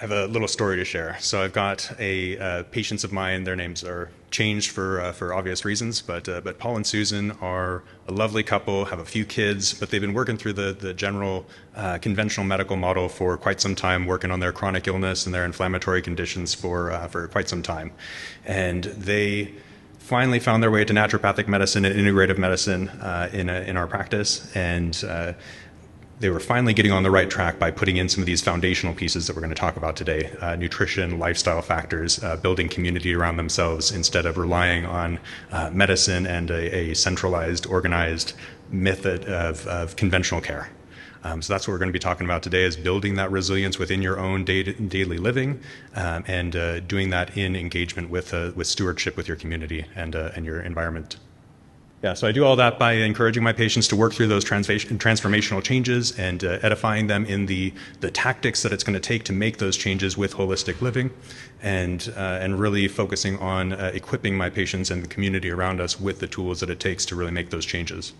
have a little story to share. So I've got patients of mine. Their names are changed for obvious reasons, but Paul and Susan are a lovely couple, have a few kids, but they've been working through the general conventional medical model for quite some time, working on their chronic illness and their inflammatory conditions for quite some time, and they finally found their way to naturopathic medicine and integrative medicine in our practice, and they were finally getting on the right track by putting in some of these foundational pieces that we're going to talk about today: nutrition, lifestyle factors, building community around themselves instead of relying on medicine and a centralized, organized method of conventional care. So that's what we're going to be talking about today: is building that resilience within your own daily living, and doing that in engagement with stewardship with your community and your environment. Yeah, so I do all that by encouraging my patients to work through those transformational changes and edifying them in the tactics that it's going to take to make those changes with holistic living, and really focusing on equipping my patients and the community around us with the tools that it takes to really make those changes.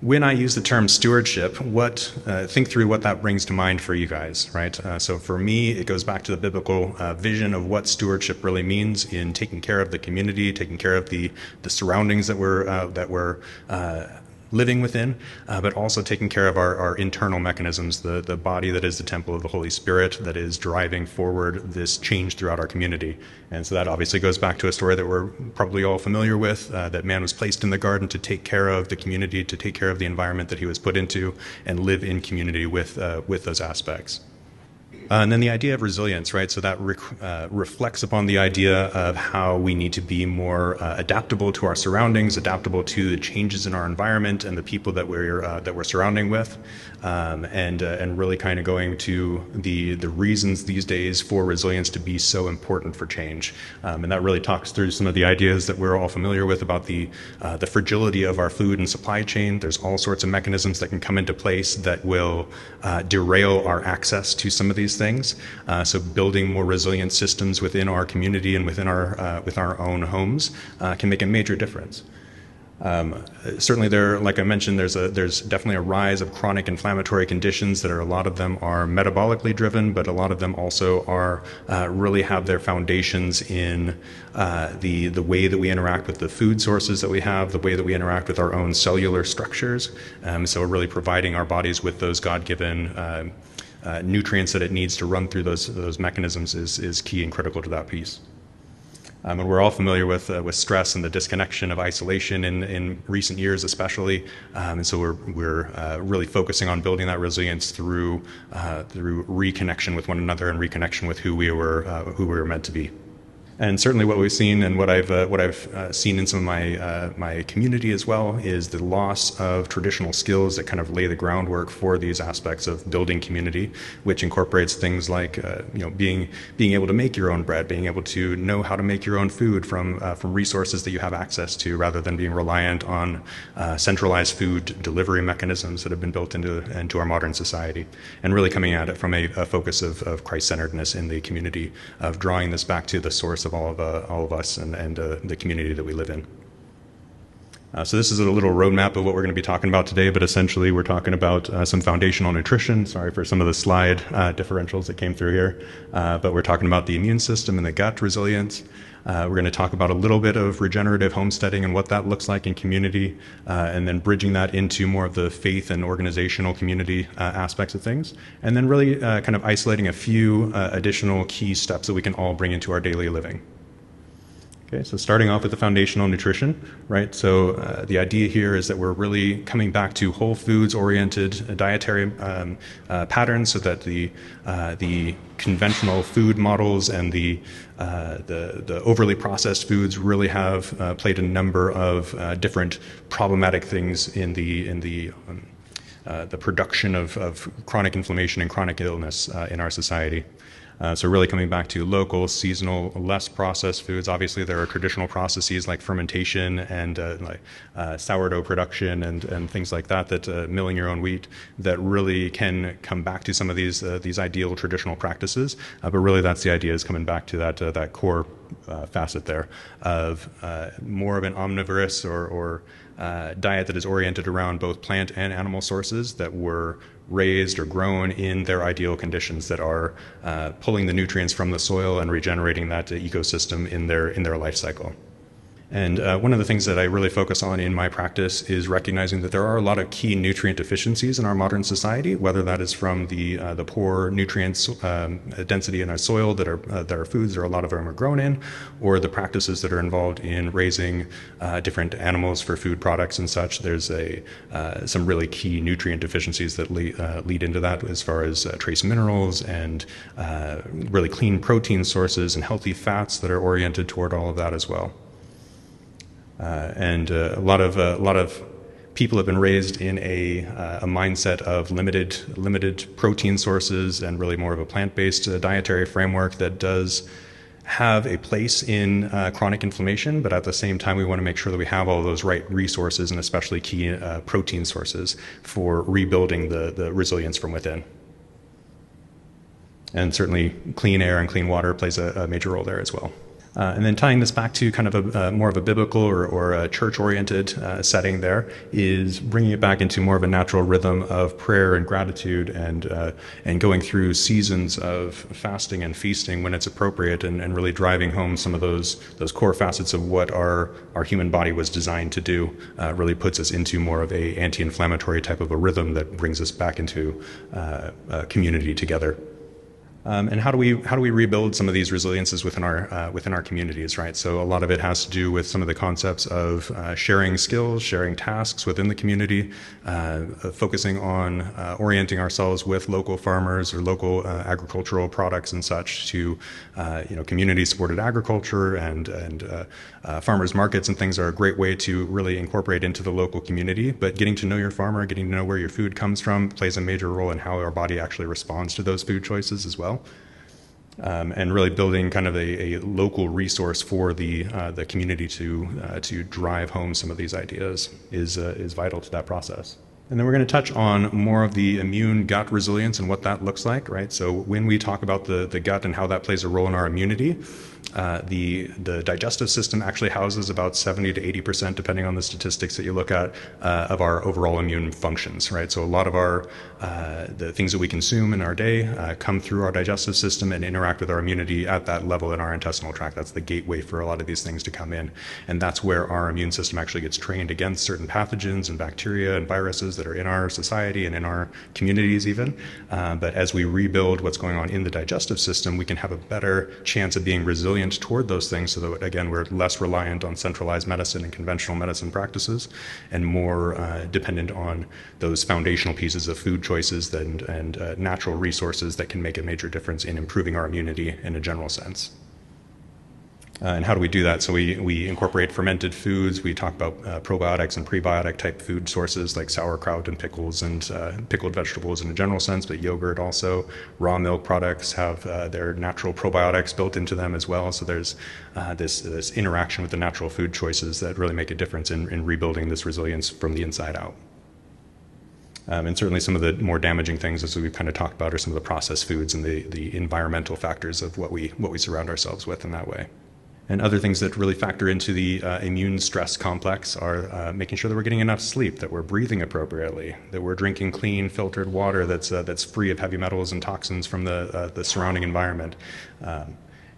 When I use the term stewardship, think through what that brings to mind for you guys, right? So for me, it goes back to the biblical vision of what stewardship really means in taking care of the community, taking care of the surroundings that we're living within, but also taking care of our internal mechanisms, the body that is the temple of the Holy Spirit that is driving forward this change throughout our community. And so that obviously goes back to a story that we're probably all familiar with, that man was placed in the garden to take care of the community, to take care of the environment that he was put into, and live in community with those aspects. And then the idea of resilience, right? So that reflects upon the idea of how we need to be more adaptable to our surroundings, adaptable to the changes in our environment and the people that we're surrounding with, and really kind of going to the reasons these days for resilience to be so important for change. And that really talks through some of the ideas that we're all familiar with about the fragility of our food and supply chain. There's all sorts of mechanisms that can come into place that will derail our access to some of these things. So building more resilient systems within our community and within our own homes can make a major difference. Certainly, like I mentioned, there's definitely a rise of chronic inflammatory conditions that a lot of them are metabolically driven, but a lot of them also are really have their foundations in the way that we interact with the food sources that we have, the way that we interact with our own cellular structures. So we're really providing our bodies with those God-given nutrients that it needs to run through those mechanisms is key and critical to that piece. And we're all familiar with stress and the disconnection of isolation in recent years, especially. And so we're really focusing on building that resilience through reconnection with one another and reconnection with who we were meant to be. And certainly what we've seen and what I've seen in some of my community as well is the loss of traditional skills that kind of lay the groundwork for these aspects of building community, which incorporates things like being able to make your own bread, being able to know how to make your own food from resources that you have access to, rather than being reliant on centralized food delivery mechanisms that have been built into our modern society, and really coming at it from a focus of Christ-centeredness in the community, of drawing this back to the source of all of us and the community that we live in. So this is a little roadmap of what we're going to be talking about today, but essentially we're talking about some foundational nutrition. Sorry for some of the slide differentials that came through here, but we're talking about the immune system and the gut resilience. We're going to talk about a little bit of regenerative homesteading and what that looks like in community, and then bridging that into more of the faith and organizational community aspects of things, and then really kind of isolating a few additional key steps that we can all bring into our daily living. Okay, so starting off with the foundational nutrition, right? So the idea here is that we're really coming back to whole foods-oriented dietary patterns, so that the conventional food models and the overly processed foods really have played a number of different problematic things in the production of chronic inflammation and chronic illness in our society. So really coming back to local, seasonal, less processed foods. Obviously, there are traditional processes like fermentation and sourdough production and things like that milling your own wheat, that really can come back to some of these ideal traditional practices. But really, that's the idea, is coming back to that core facet there of more of an omnivorous or diet that is oriented around both plant and animal sources that were raised or grown in their ideal conditions, that are pulling the nutrients from the soil and regenerating that ecosystem in their life cycle. And one of the things that I really focus on in my practice is recognizing that there are a lot of key nutrient deficiencies in our modern society, whether that is from the poor nutrients density in our soil that are foods, or a lot of them are grown in, or the practices that are involved in raising different animals for food products and such. There's some really key nutrient deficiencies that lead into that, as far as trace minerals and really clean protein sources and healthy fats that are oriented toward all of that as well. And a lot of people have been raised in a mindset of limited protein sources, and really more of a plant-based dietary framework that does have a place in chronic inflammation, but at the same time we want to make sure that we have all those right resources, and especially key protein sources, for rebuilding the resilience from within. And certainly clean air and clean water plays a major role there as well. And then tying this back to kind of a more of a biblical or a church-oriented setting, there is bringing it back into more of a natural rhythm of prayer and gratitude, and going through seasons of fasting and feasting when it's appropriate, and really driving home some of those core facets of what our human body was designed to do. Really puts us into more of a anti-inflammatory type of a rhythm that brings us back into a community together. And how do we rebuild some of these resiliences within our communities, right? So a lot of it has to do with some of the concepts of sharing skills, sharing tasks within the community, focusing on orienting ourselves with local farmers or local agricultural products and such, to community-supported agriculture, and farmers markets and things are a great way to really incorporate into the local community. But getting to know your farmer, getting to know where your food comes from, plays a major role in how our body actually responds to those food choices as well. And really building kind of a local resource for the community to drive home some of these ideas is vital to that process. And then we're going to touch on more of the immune gut resilience and what that looks like, right? So when we talk about the gut and how that plays a role in our immunity, the digestive system actually houses about 70 to 80%, depending on the statistics that you look at, of our overall immune functions, right? So a lot of the things that we consume in our day come through our digestive system and interact with our immunity at that level in our intestinal tract. That's the gateway for a lot of these things to come in. And that's where our immune system actually gets trained against certain pathogens and bacteria and viruses that are in our society and in our communities even. But as we rebuild what's going on in the digestive system, we can have a better chance of being resilient toward those things, so that, again, we're less reliant on centralized medicine and conventional medicine practices, and more dependent on those foundational pieces of food choices and natural resources that can make a major difference in improving our immunity in a general sense. And how do we do that? So we incorporate fermented foods. We talk about probiotics and prebiotic type food sources like sauerkraut and pickles and pickled vegetables in a general sense, but yogurt also. Raw milk products have their natural probiotics built into them as well. So there's this interaction with the natural food choices that really make a difference in rebuilding this resilience from the inside out. And certainly some of the more damaging things, as we've kind of talked about, are some of the processed foods and the environmental factors of what we surround ourselves with in that way. And other things that really factor into the immune stress complex are making sure that we're getting enough sleep, that we're breathing appropriately, that we're drinking clean, filtered water that's free of heavy metals and toxins from the surrounding environment,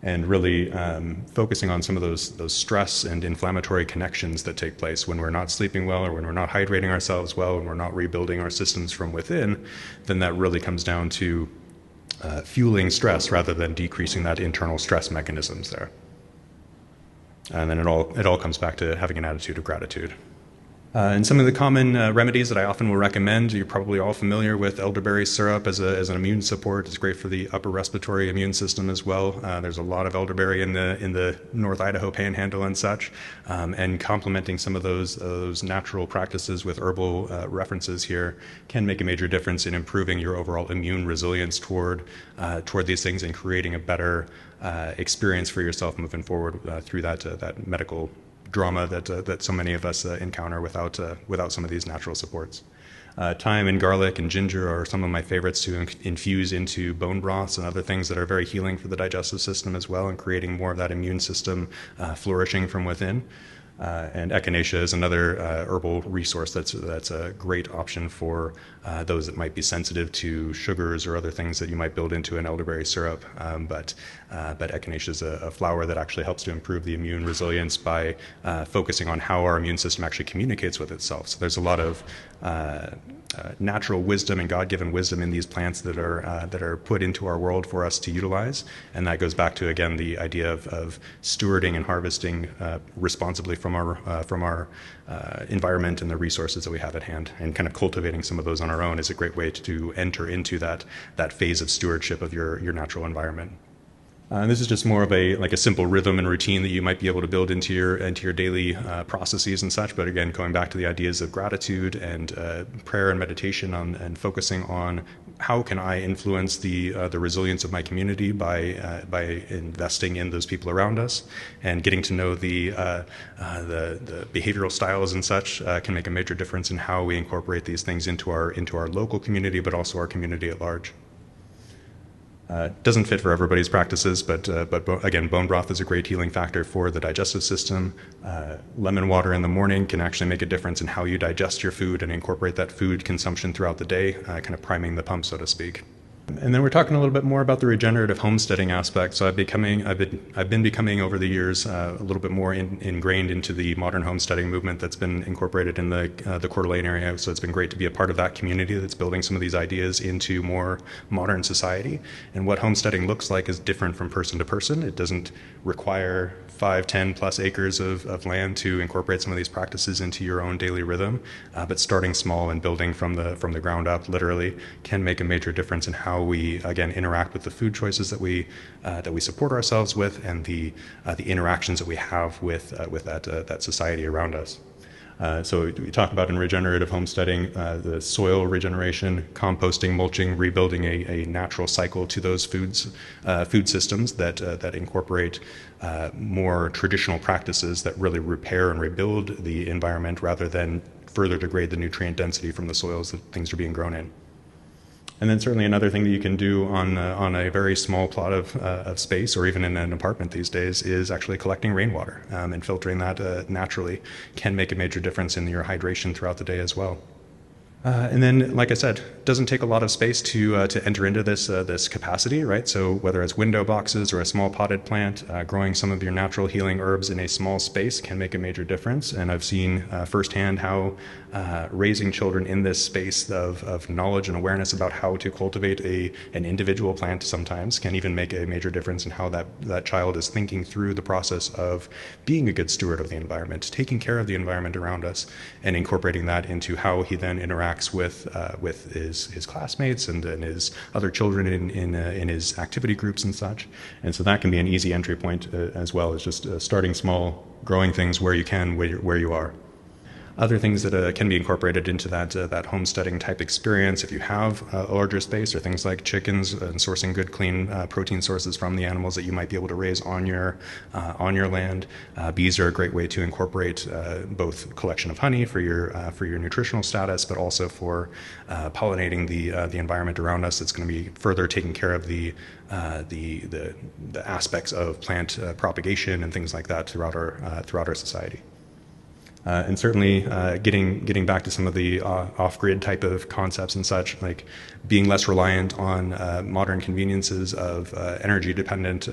and really focusing on some of those stress and inflammatory connections that take place when we're not sleeping well, or when we're not hydrating ourselves well, and we're not rebuilding our systems from within. Then that really comes down to fueling stress rather than decreasing that internal stress mechanisms there. And then it all comes back to having an attitude of gratitude. And some of the common remedies that I often will recommend, you're probably all familiar with elderberry syrup as an immune support. It's great for the upper respiratory immune system as well. There's a lot of elderberry in the North Idaho Panhandle and such. And complementing some of those natural practices with herbal references here can make a major difference in improving your overall immune resilience toward these things, and creating a better experience for yourself moving forward through that medical drama that so many of us encounter without some of these natural supports. Thyme and garlic and ginger are some of my favorites to infuse into bone broths and other things that are very healing for the digestive system as well, and creating more of that immune system flourishing from within. And echinacea is another herbal resource that's a great option for those that might be sensitive to sugars or other things that you might build into an elderberry syrup. But echinacea is a flower that actually helps to improve the immune resilience by focusing on how our immune system actually communicates with itself. So there's a lot of natural wisdom and God-given wisdom in these plants that are put into our world for us to utilize, and that goes back to, again, the idea of stewarding and harvesting responsibly from our environment and the resources that we have at hand, and kind of cultivating some of those on our own is a great way to enter into that phase of stewardship of your natural environment. And this is just more of a simple rhythm and routine that you might be able to build into your daily processes and such. But again, going back to the ideas of gratitude and prayer and meditation and focusing on how can I influence the resilience of my community by investing in those people around us, and getting to know the behavioral styles and such can make a major difference in how we incorporate these things into our local community, but also our community at large. Doesn't fit for everybody's practices, but again, bone broth is a great healing factor for the digestive system. Lemon water in the morning can actually make a difference in how you digest your food and incorporate that food consumption throughout the day, kind of priming the pump, so to speak. And then we're talking a little bit more about the regenerative homesteading aspect. So I've been becoming over the years a little bit more ingrained into the modern homesteading movement that's been incorporated in the Coeur d'Alene area. So it's been great to be a part of that community that's building some of these ideas into more modern society. And what homesteading looks like is different from person to person. It doesn't require 5, 10 plus acres of land to incorporate some of these practices into your own daily rhythm. But starting small and building from the ground up, literally, can make a major difference in how we, again, interact with the food choices that we support ourselves with, and the interactions that we have with that society around us. So we talk about in regenerative homesteading the soil regeneration, composting, mulching, rebuilding a natural cycle to those food systems that incorporate more traditional practices that really repair and rebuild the environment rather than further degrade the nutrient density from the soils that things are being grown in. And then certainly another thing that you can do on a very small plot of space, or even in an apartment these days, is actually collecting rainwater, and filtering that naturally can make a major difference in your hydration throughout the day as well. And then, like I said, doesn't take a lot of space to enter into this capacity, right? So whether it's window boxes or a small potted plant, growing some of your natural healing herbs in a small space can make a major difference. And I've seen firsthand how raising children in this space of knowledge and awareness about how to cultivate an individual plant sometimes can even make a major difference in how that child is thinking through the process of being a good steward of the environment, taking care of the environment around us, and incorporating that into how he then interacts with his classmates and his other children in his activity groups and such. And so that can be an easy entry point as well, as just starting small, growing things where you can, where you are. Other things that can be incorporated into that homesteading type experience, if you have a larger space, are things like chickens and sourcing good, clean protein sources from the animals that you might be able to raise on your land. Bees are a great way to incorporate both collection of honey for your nutritional status, but also for pollinating the environment around us. It's going to be further taking care of the aspects of plant propagation and things like that throughout our society. And certainly getting back to some of the off-grid type of concepts and such, like being less reliant on modern conveniences of energy-dependent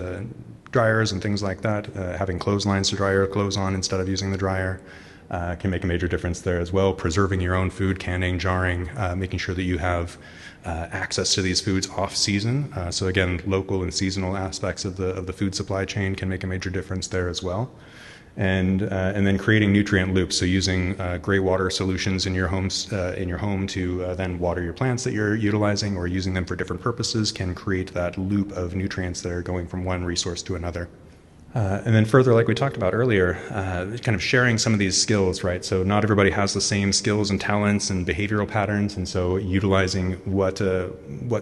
dryers and things like that, having clotheslines to dry your clothes on instead of using the dryer can make a major difference there as well. Preserving your own food, canning, jarring, making sure that you have access to these foods off-season. So again, local and seasonal aspects of the food supply chain can make a major difference there as well. And then creating nutrient loops, so using gray water solutions in your home to then water your plants that you're utilizing, or using them for different purposes, can create that loop of nutrients that are going from one resource to another. And then further, like we talked about earlier, kind of sharing some of these skills, right? So not everybody has the same skills and talents and behavioral patterns, and so utilizing what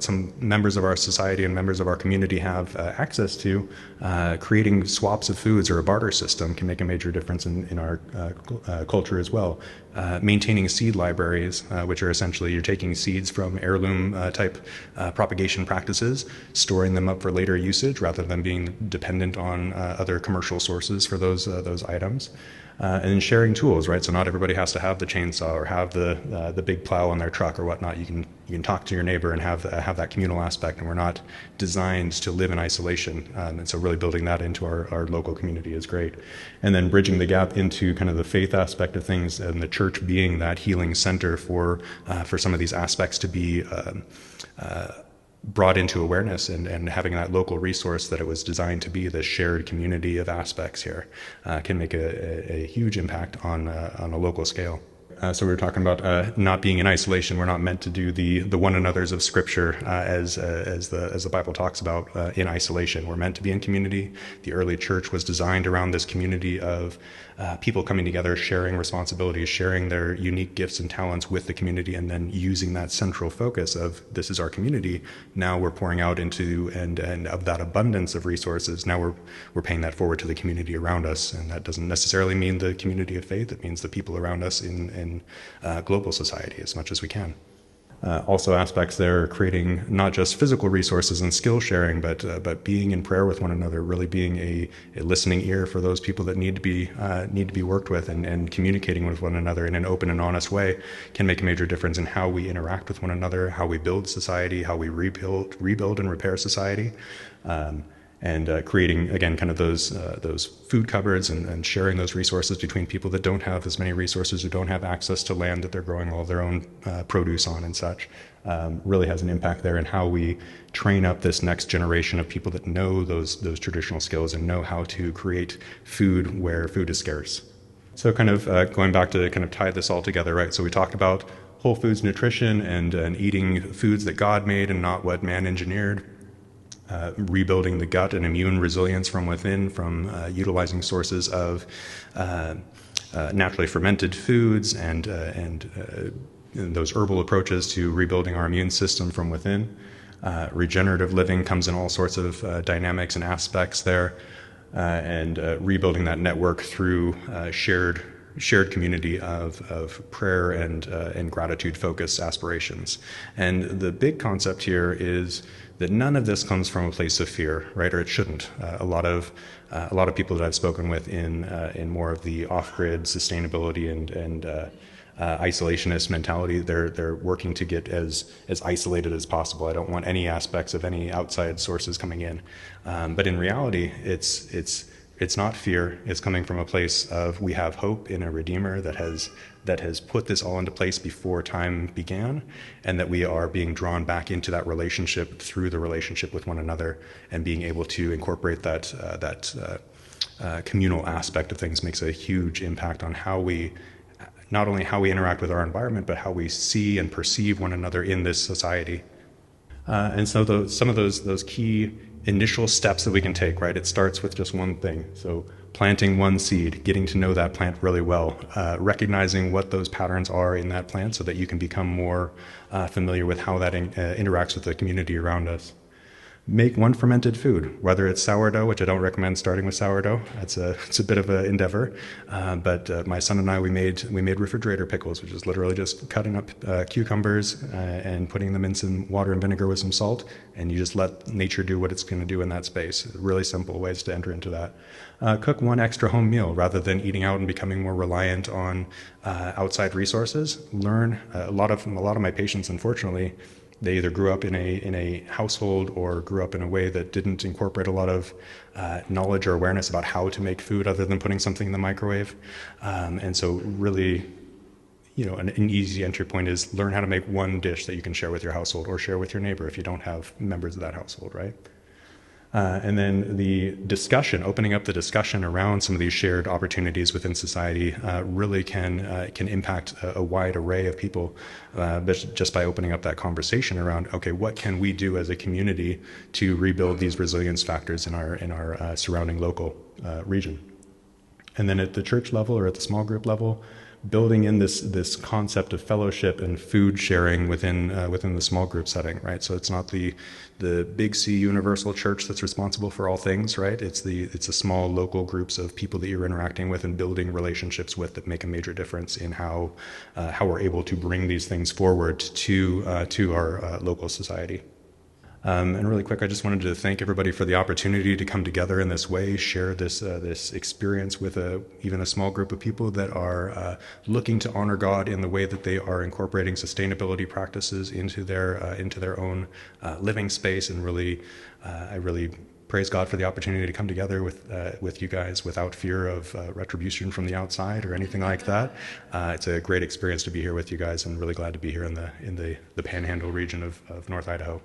some members of our society and members of our community have access to, creating swaps of foods or a barter system can make a major difference in our culture as well. Maintaining seed libraries, which are essentially you're taking seeds from heirloom type propagation practices, storing them up for later usage rather than being dependent on other commercial sources for those items. And then sharing tools, right? So not everybody has to have the chainsaw or have the big plow on their truck or whatnot. You can talk to your neighbor and have that communal aspect. And we're not designed to live in isolation. And so really building that into our local community is great. And then bridging the gap into kind of the faith aspect of things, and the church being that healing center for some of these aspects to be brought into awareness, and having that local resource that it was designed to be, the shared community of aspects here, can make a huge impact on a local scale. So we were talking about not being in isolation. We're not meant to do the one another's of Scripture as the Bible talks about in isolation. We're meant to be in community. The early church was designed around this community of people coming together, sharing responsibilities, sharing their unique gifts and talents with the community, and then using that central focus of this is our community. Now we're pouring out into and of that abundance of resources. Now we're paying that forward to the community around us, and that doesn't necessarily mean the community of faith. It means the people around us in global society as much as we can. Also aspects there, creating not just physical resources and skill sharing, but being in prayer with one another, really being a listening ear for those people that need to be worked with, and communicating with one another in an open and honest way can make a major difference in how we interact with one another, how we build society, how we rebuild and repair society. And creating, again, kind of those food cupboards and sharing those resources between people that don't have as many resources, or don't have access to land that they're growing all their own produce on and such, really has an impact there in how we train up this next generation of people that know those traditional skills and know how to create food where food is scarce. So kind of going back to kind of tie this all together, right? So we talked about whole foods nutrition and eating foods that God made and not what man engineered. Rebuilding the gut and immune resilience from within, from utilizing sources of naturally fermented foods and those herbal approaches to rebuilding our immune system from within. Regenerative living comes in all sorts of dynamics and aspects there, and rebuilding that network through shared community of prayer and gratitude-focused aspirations. And the big concept here is that none of this comes from a place of fear, right? Or it shouldn't. A lot of people that I've spoken with in more of the off-grid sustainability and isolationist mentality, they're working to get as isolated as possible. I don't want any aspects of any outside sources coming in. But in reality, it's not fear. It's coming from a place of we have hope in a Redeemer that has put this all into place before time began, and that we are being drawn back into that relationship through the relationship with one another, and being able to incorporate that communal aspect of things makes a huge impact on not only how we interact with our environment, but how we see and perceive one another in this society. And so some of those key initial steps that we can take, right? It starts with just one thing. So planting one seed, getting to know that plant really well, recognizing what those patterns are in that plant so that you can become more familiar with how that interacts with the community around us. Make one fermented food, whether it's sourdough, which I don't recommend starting with sourdough. It's a bit of an endeavor. But my son and I, we made refrigerator pickles, which is literally just cutting up cucumbers and putting them in some water and vinegar with some salt, and you just let nature do what it's going to do in that space. Really simple ways to enter into that. Cook one extra home meal rather than eating out and becoming more reliant on outside resources. Learn a lot of my patients, unfortunately, they either grew up in a household or grew up in a way that didn't incorporate a lot of knowledge or awareness about how to make food other than putting something in the microwave. And so really, an easy entry point is learn how to make one dish that you can share with your household or share with your neighbor if you don't have members of that household, right? And then the discussion, opening up the discussion around some of these shared opportunities within society really can impact a wide array of people, just by opening up that conversation around, okay, what can we do as a community to rebuild these resilience factors in our surrounding local region? And then at the church level or at the small group level, building in this concept of fellowship and food sharing within the small group setting, right? So it's not the big C universal church that's responsible for all things, right? It's the small local groups of people that you're interacting with and building relationships with that make a major difference in how we're able to bring these things forward to our local society. And really quick, I just wanted to thank everybody for the opportunity to come together in this way, share this experience with even a small group of people that are looking to honor God in the way that they are incorporating sustainability practices into their own living space. And really, I really praise God for the opportunity to come together with you guys without fear of retribution from the outside or anything like that. It's a great experience to be here with you guys, and really glad to be here in the Panhandle region of North Idaho.